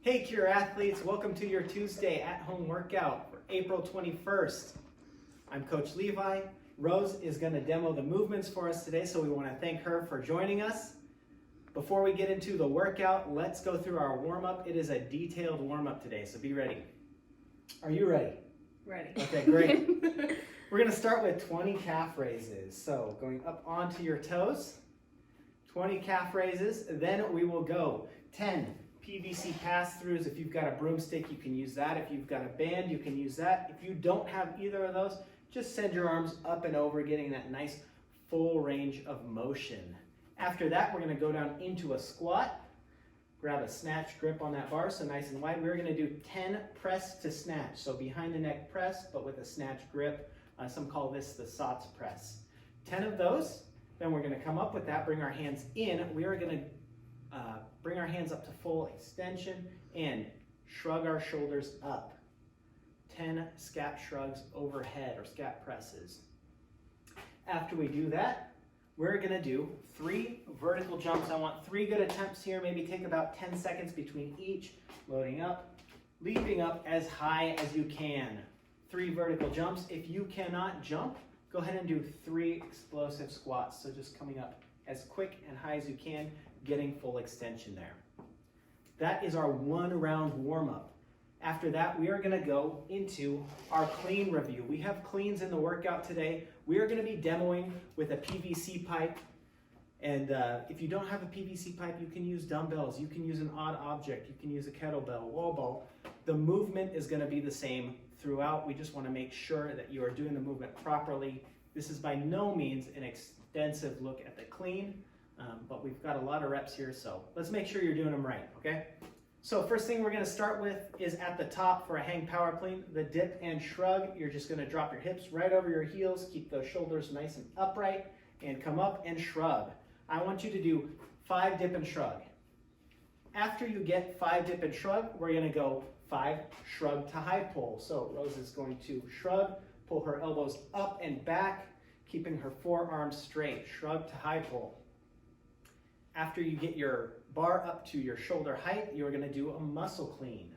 Hey Cure Athletes, welcome to your Tuesday at-home workout for April 21st. I'm Coach Levi. Rose is going to demo the movements for us today, so we want to thank her for joining us. Before we get into the workout, let's go through our warm-up. It is a detailed warm-up today, so be ready. Are you ready? Ready. Okay, great. We're going to start with 20 calf raises. So going up onto your toes, 20 calf raises, then we will go 10 PVC pass-throughs. If you've got a broomstick, you can use that. If you've got a band, you can use that. If you don't have either of those, just send your arms up and over, getting that nice full range of motion. After that, we're going to go down into a squat. Grab a snatch grip on that bar, so nice and wide. We're going to do 10 press to snatch, so behind the neck press, but with a snatch grip. Some call this the sots press. 10 of those, then we're going to come up with that, bring our hands in. We are going to bring our hands up to full extension and shrug our shoulders up. 10 scap shrugs overhead, or scap presses. After we do that, we're going to do 3 vertical jumps. I want 3 good attempts here. Maybe take about 10 seconds between each. Loading up, leaping up as high as you can. 3 vertical jumps. If you cannot jump, go ahead and do 3 explosive squats. So just coming up as quick and high as you can, getting full extension there. That is our 1-round warm-up. After that, we are going to go into our clean review. We have cleans in the workout today. We are going to be demoing with a PVC pipe. And if you don't have a PVC pipe, you can use dumbbells. You can use an odd object. You can use a kettlebell, wall ball. The movement is going to be the same throughout. We just want to make sure that you are doing the movement properly. This is by no means an extensive look at the clean, but we've got a lot of reps here, so let's make sure you're doing them right, okay? So first thing we're going to start with is at the top for a hang power clean, the dip and shrug. You're just going to drop your hips right over your heels, keep those shoulders nice and upright, and come up and shrug. I want you to do 5 dip and shrug. After you get 5 dip and shrug, we're going to go 5 shrug to high pull. So Rose is going to shrug, pull her elbows up and back, keeping her forearms straight. Shrug to high pull. After you get your bar up to your shoulder height, you're going to do a muscle clean.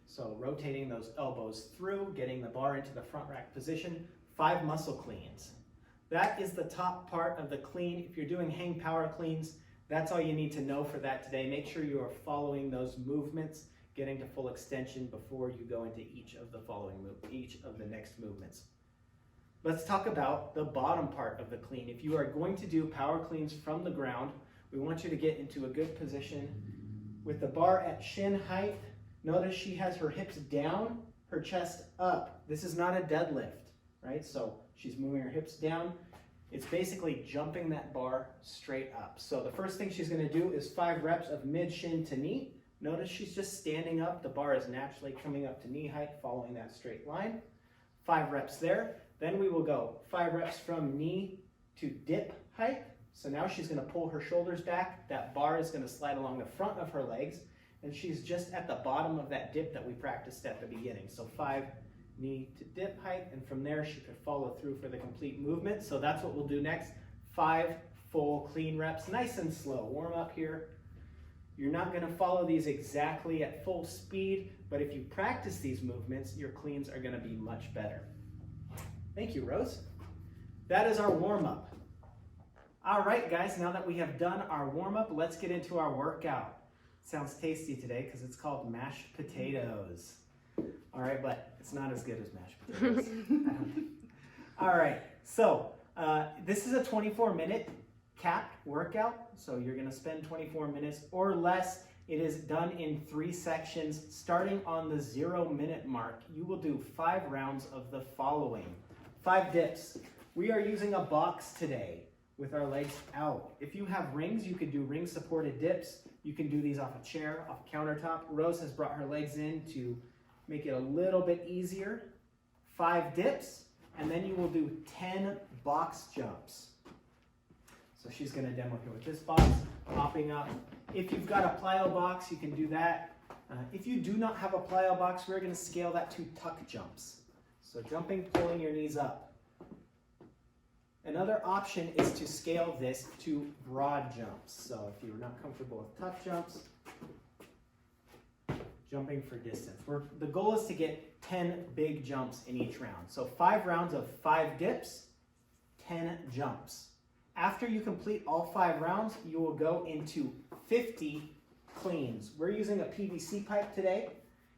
So rotating those elbows through, getting the bar into the front rack position, 5 muscle cleans. That is the top part of the clean. If you're doing hang power cleans, that's all you need to know for that today. Make sure you are following those movements, getting to full extension before you go into each of the next movements. Let's talk about the bottom part of the clean. If you are going to do power cleans from the ground, we want you to get into a good position with the bar at shin height. Notice she has her hips down, her chest up. This is not a deadlift, right? So she's moving her hips down. It's basically jumping that bar straight up. So the first thing she's going to do is 5 reps of mid shin to knee. Notice she's just standing up. The bar is naturally coming up to knee height, following that straight line. 5 reps there. Then we will go 5 reps from knee to dip height. So now she's going to pull her shoulders back. That bar is going to slide along the front of her legs. And she's just at the bottom of that dip that we practiced at the beginning. So 5 knee to dip height. And from there, she could follow through for the complete movement. So that's what we'll do next. 5 full clean reps, nice and slow. Warm up here. You're not going to follow these exactly at full speed, but if you practice these movements, your cleans are going to be much better. Thank you, Rose. That is our warm-up. All right, guys, now that we have done our warm-up, let's get into our workout. Sounds tasty today because it's called mashed potatoes. All right, but it's not as good as mashed potatoes. All right, so this is a 24-minute capped workout, so you're going to spend 24 minutes or less. It is done in 3 sections. Starting on the 0-minute mark, you will do 5 rounds of the following. 5 dips. We are using a box today with our legs out. If you have rings, you could do ring-supported dips. You can do these off a chair, off a countertop. Rose has brought her legs in to make it a little bit easier. 5 dips, and then you will do 10 box jumps. So she's going to demo here with this box, popping up. If you've got a plyo box, you can do that. If you do not have a plyo box, we're going to scale that to tuck jumps. So jumping, pulling your knees up. Another option is to scale this to broad jumps. So if you're not comfortable with tuck jumps, jumping for distance. The goal is to get 10 big jumps in each round. So 5 rounds of 5 dips, 10 jumps. After you complete all 5 rounds, you will go into 50 cleans. We're using a PVC pipe today.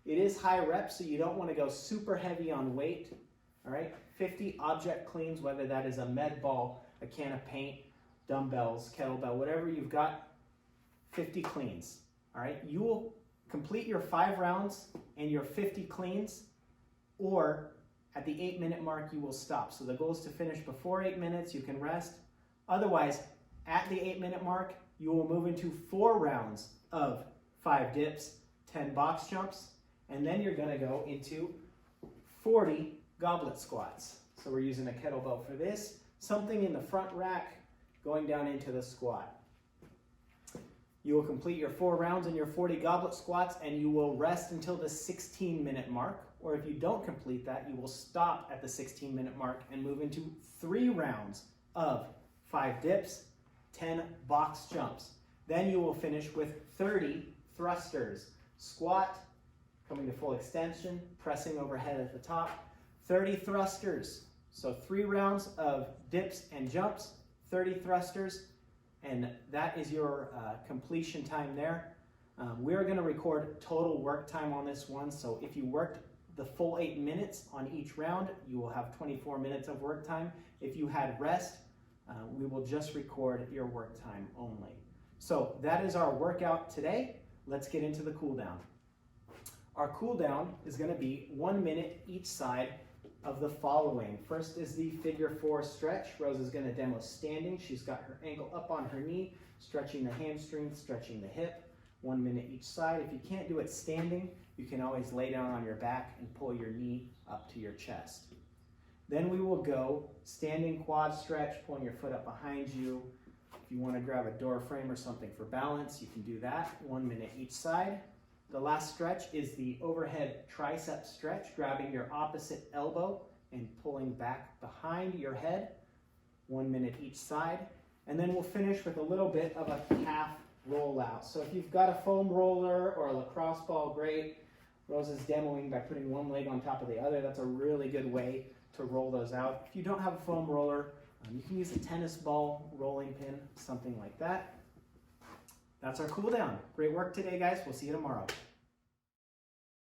It is high reps, so you don't want to go super heavy on weight. All right, 50 object cleans, whether that is a med ball, a can of paint, dumbbells, kettlebell, whatever you've got, 50 cleans. All right, you will complete your 5 rounds and your 50 cleans, or at the 8-minute mark, you will stop. So the goal is to finish before 8 minutes. You can rest. Otherwise, at the 8-minute mark, you will move into 4 rounds of 5 dips, 10 box jumps, and then you're gonna go into 40 goblet squats. So we're using a kettlebell for this, something in the front rack going down into the squat. You will complete your 4 rounds and your 40 goblet squats, and you will rest until the 16-minute mark. Or if you don't complete that, you will stop at the 16-minute mark and move into 3 rounds of 5 dips, 10 box jumps. Then you will finish with 30 thrusters. Squat, coming to full extension, pressing overhead at the top. 30 thrusters. So 3 rounds of dips and jumps, 30 thrusters, and that is your completion time there. We're going to record total work time on this one. So if you worked the full 8 minutes on each round, you will have 24 minutes of work time. If you had rest, we will just record your work time only. So that is our workout today. Let's get into the cool down. Our cool down is going to be 1 minute each side of the following. First is the figure 4 stretch. Rose is going to demo standing. She's got her ankle up on her knee, stretching the hamstring, stretching the hip. 1 minute each side. If you can't do it standing, you can always lay down on your back and pull your knee up to your chest. Then we will go standing quad stretch, pulling your foot up behind you. If you want to grab a door frame or something for balance, you can do that. 1 minute each side. The last stretch is the overhead tricep stretch, grabbing your opposite elbow and pulling back behind your head. 1 minute each side. And then we'll finish with a little bit of a calf rollout. So if you've got a foam roller or a lacrosse ball, great. Rose is demoing by putting one leg on top of the other. That's a really good way to roll those out. If you don't have a foam roller, you can use a tennis ball, rolling pin, something like that. That's our cool down. Great work today, guys. We'll see you tomorrow.